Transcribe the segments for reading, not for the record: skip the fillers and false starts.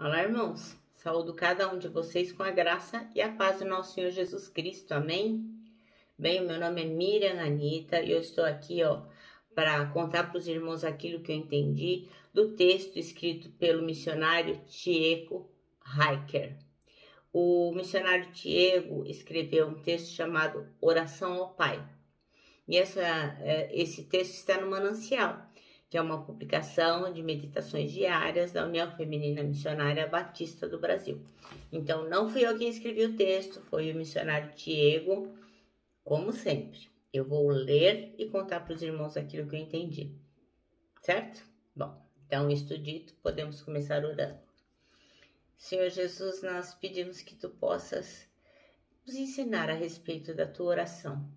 Olá, irmãos. Saúdo cada um de vocês com a graça e a paz do nosso Senhor Jesus Cristo. Amém? Bem, meu nome é Miriam Anita e eu estou aqui, para contar para os irmãos aquilo que eu entendi do texto escrito pelo missionário Tiago Heiker. O missionário Tiago escreveu um texto chamado Oração ao Pai. E esse texto está no Manancial, que é uma publicação de meditações diárias da União Feminina Missionária Batista do Brasil. Então, não fui eu quem escrevi o texto, foi o missionário Tiago, como sempre. Eu vou ler e contar para os irmãos aquilo que eu entendi, certo? Bom, então, isto dito, podemos começar orando. Senhor Jesus, nós pedimos que Tu possas nos ensinar a respeito da Tua oração,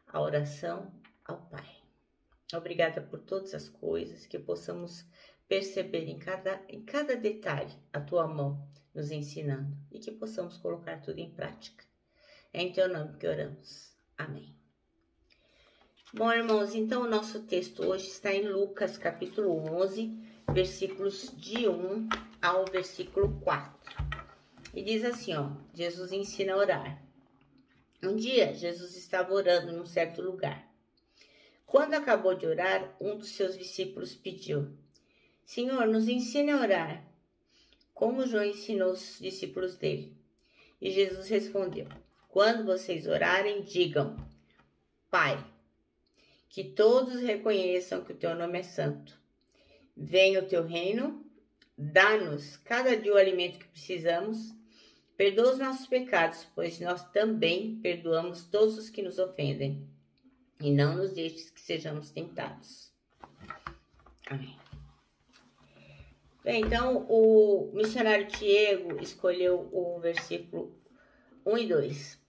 a oração ao Pai. Obrigada por todas as coisas, que possamos perceber em cada detalhe a Tua mão nos ensinando e que possamos colocar tudo em prática. É em Teu nome que oramos. Amém. Bom, irmãos, então o nosso texto hoje está em Lucas capítulo 11, versículos de 1 ao versículo 4. E diz assim, Jesus ensina a orar. Um dia, Jesus estava orando num certo lugar. Quando acabou de orar, um dos seus discípulos pediu: Senhor, nos ensine a orar, como João ensinou os discípulos dele. E Jesus respondeu: Quando vocês orarem, digam: Pai, que todos reconheçam que o teu nome é santo. Venha o teu reino, dá-nos cada dia o alimento que precisamos, perdoa os nossos pecados, pois nós também perdoamos todos os que nos ofendem. E não nos deixes que sejamos tentados. Amém. Bem, então o missionário Tiago escolheu o versículo 1 e 2.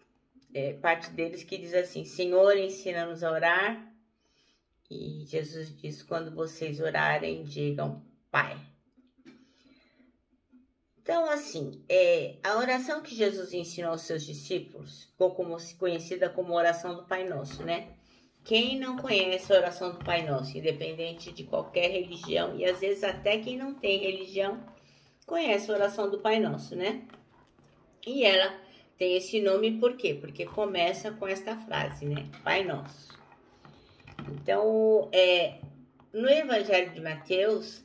Parte deles que diz assim: Senhor, ensina-nos a orar. E Jesus diz: quando vocês orarem, digam Pai. Então, assim, a oração que Jesus ensinou aos seus discípulos ficou conhecida como oração do Pai Nosso, né? Quem não conhece a oração do Pai Nosso, independente de qualquer religião, e às vezes até quem não tem religião, conhece a oração do Pai Nosso, né? E ela tem esse nome por quê? Porque começa com esta frase, né? Pai Nosso. Então, no Evangelho de Mateus,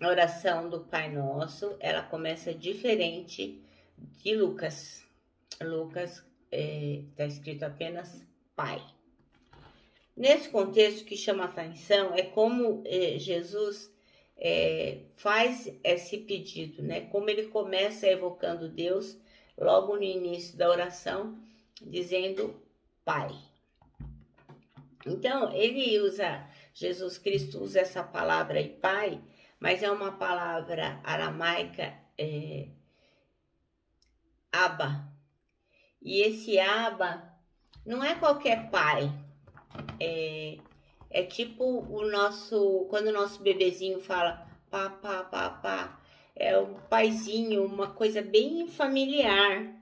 a oração do Pai Nosso, ela começa diferente de Lucas. Lucas está escrito apenas Pai. Nesse contexto, o que chama a atenção é como Jesus faz esse pedido, né? Como ele começa evocando Deus logo no início da oração, dizendo Pai. Então, Jesus Cristo usa essa palavra aí, Pai, mas é uma palavra aramaica, Abba. E esse Abba não é qualquer pai. É tipo quando o nosso bebezinho fala pá, pá, pá, pá, é um paizinho, uma coisa bem familiar,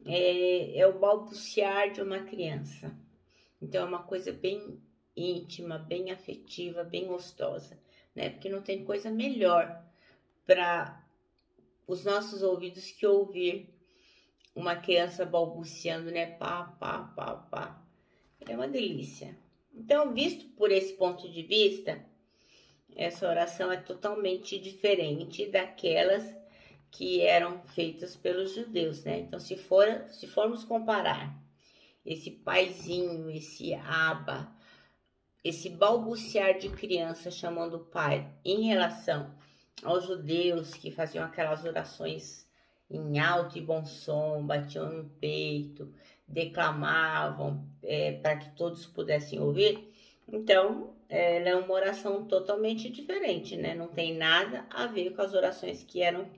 é o balbuciar de uma criança. Então é uma coisa bem íntima, bem afetiva, bem gostosa, né? Porque não tem coisa melhor para os nossos ouvidos que ouvir uma criança balbuciando, né? Pá, pá, pá, pá. É uma delícia. Então, visto por esse ponto de vista, essa oração é totalmente diferente daquelas que eram feitas pelos judeus, né? Então, se formos comparar esse paizinho, esse Abba, esse balbuciar de criança chamando o pai em relação aos judeus que faziam aquelas orações em alto e bom som, batiam no peito, declamavam para que todos pudessem ouvir. Então, ela é uma oração totalmente diferente, né? Não tem nada a ver com as orações que eram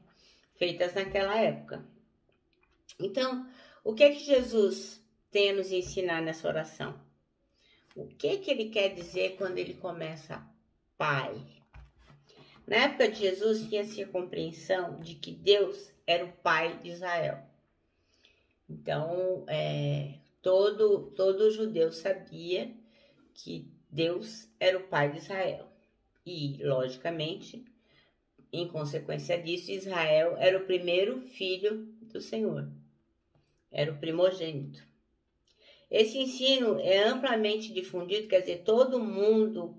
feitas naquela época. Então, o que é que Jesus tem a nos ensinar nessa oração? O que ele quer dizer quando ele começa Pai? Na época de Jesus, tinha-se a compreensão de que Deus era o Pai de Israel. Então, todo judeu sabia que Deus era o Pai de Israel. E, logicamente, em consequência disso, Israel era o primeiro filho do Senhor, era o primogênito. Esse ensino é amplamente difundido, quer dizer, todo mundo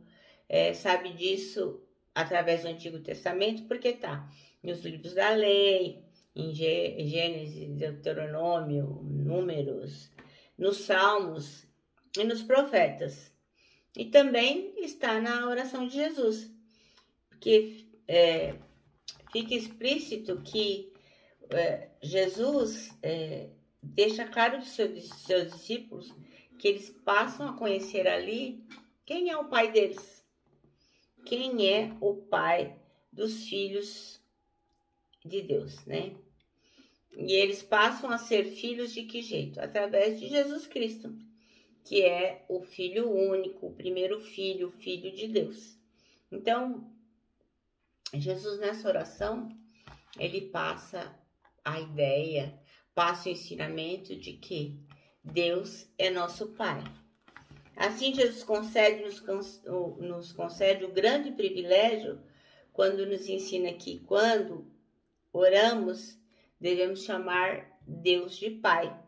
sabe disso através do Antigo Testamento, porque está nos livros da lei, em Gênesis, Deuteronômio, Números, nos Salmos e nos profetas. E também está na oração de Jesus, porque fica explícito que Jesus deixa claro para os seus discípulos que eles passam a conhecer ali quem é o pai deles, quem é o pai dos filhos de Deus, né? E eles passam a ser filhos de que jeito? Através de Jesus Cristo, que é o Filho único, o primeiro filho, o Filho de Deus. Então, Jesus nessa oração, ele passa a ideia, passa o ensinamento de que Deus é nosso Pai. Assim, Jesus nos concede o grande privilégio quando nos ensina que quando oramos, devemos chamar Deus de Pai.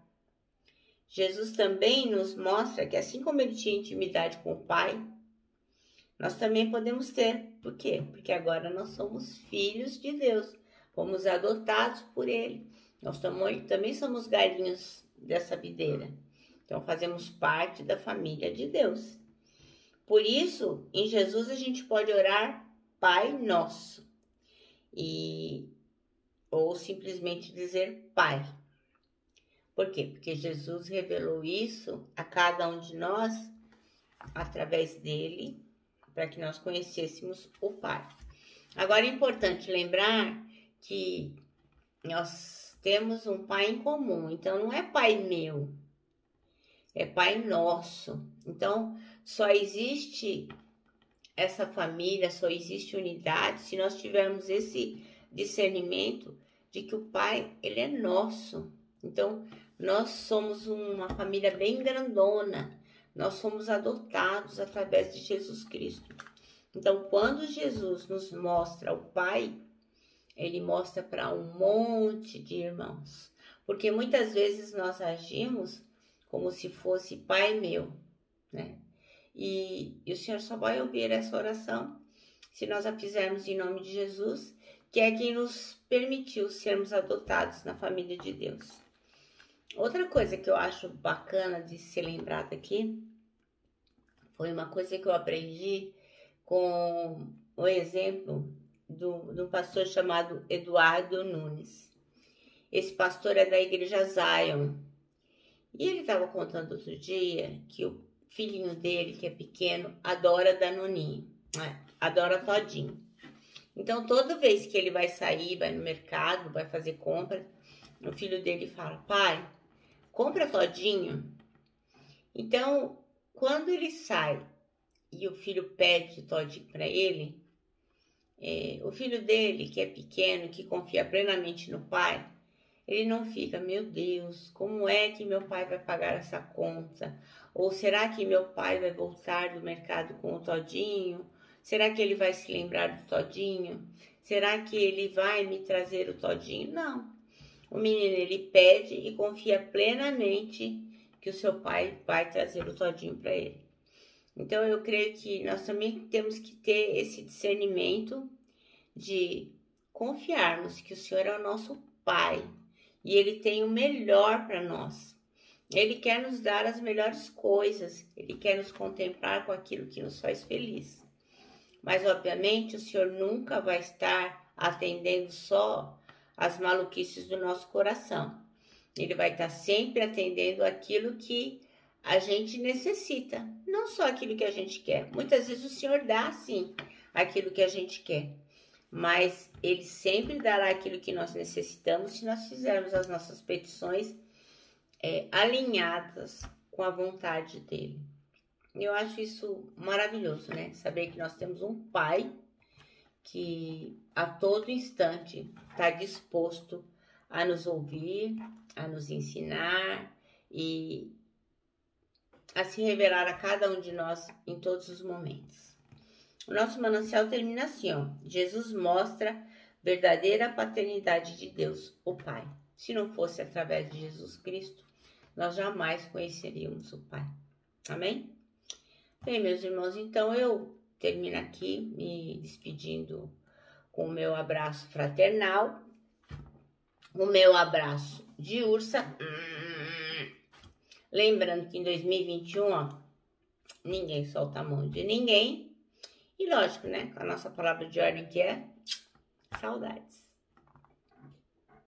Jesus também nos mostra que assim como ele tinha intimidade com o Pai, nós também podemos ter. Por quê? Porque agora nós somos filhos de Deus, fomos adotados por ele. Nós também somos galinhos dessa videira. Então fazemos parte da família de Deus. Por isso, em Jesus a gente pode orar Pai Nosso. Ou simplesmente dizer Pai. Por quê? Porque Jesus revelou isso a cada um de nós através dele, para que nós conhecêssemos o Pai. Agora é importante lembrar que nós temos um Pai em comum, então não é Pai meu, é Pai nosso. Então só existe essa família, só existe unidade se nós tivermos esse discernimento de que o Pai, ele é nosso. Então nós somos uma família bem grandona. Nós somos adotados através de Jesus Cristo. Então, quando Jesus nos mostra o Pai, ele mostra para um monte de irmãos. Porque muitas vezes nós agimos como se fosse Pai meu, né? E o Senhor só vai ouvir essa oração se nós a fizermos em nome de Jesus, que é quem nos permitiu sermos adotados na família de Deus. Outra coisa que eu acho bacana de ser lembrada aqui foi uma coisa que eu aprendi com o exemplo de um pastor chamado Eduardo Nunes. Esse pastor é da igreja Zion. E ele estava contando outro dia que o filhinho dele, que é pequeno, adora Danoninho, adora todinho. Então, toda vez que ele vai sair, vai no mercado, vai fazer compra, o filho dele fala: pai, compra todinho. Então, quando ele sai e o filho pede todinho para ele, o filho dele, que é pequeno, que confia plenamente no pai, ele não fica: meu Deus, como é que meu pai vai pagar essa conta? Ou será que meu pai vai voltar do mercado com o todinho? Será que ele vai se lembrar do todinho? Será que ele vai me trazer o todinho? Não. O menino, ele pede e confia plenamente que o seu pai vai trazer o todinho para ele. Então, eu creio que nós também temos que ter esse discernimento de confiarmos que o Senhor é o nosso Pai e Ele tem o melhor para nós. Ele quer nos dar as melhores coisas, Ele quer nos contemplar com aquilo que nos faz feliz. Mas, obviamente, o Senhor nunca vai estar atendendo só as maluquices do nosso coração. Ele vai estar sempre atendendo aquilo que a gente necessita, não só aquilo que a gente quer. Muitas vezes o Senhor dá, sim, aquilo que a gente quer, mas Ele sempre dará aquilo que nós necessitamos se nós fizermos as nossas petições alinhadas com a vontade dEle. Eu acho isso maravilhoso, né? Saber que nós temos um Pai que a todo instante está disposto a nos ouvir, a nos ensinar e a se revelar a cada um de nós em todos os momentos. O nosso manancial termina assim, ó. Jesus mostra verdadeira paternidade de Deus, o Pai. Se não fosse através de Jesus Cristo, nós jamais conheceríamos o Pai. Amém? Bem, meus irmãos, então eu termino aqui me despedindo com o meu abraço fraternal, o meu abraço de ursa. Lembrando que em 2021, ó, ninguém solta a mão de ninguém. E lógico, né? Com a nossa palavra de ordem que é saudades.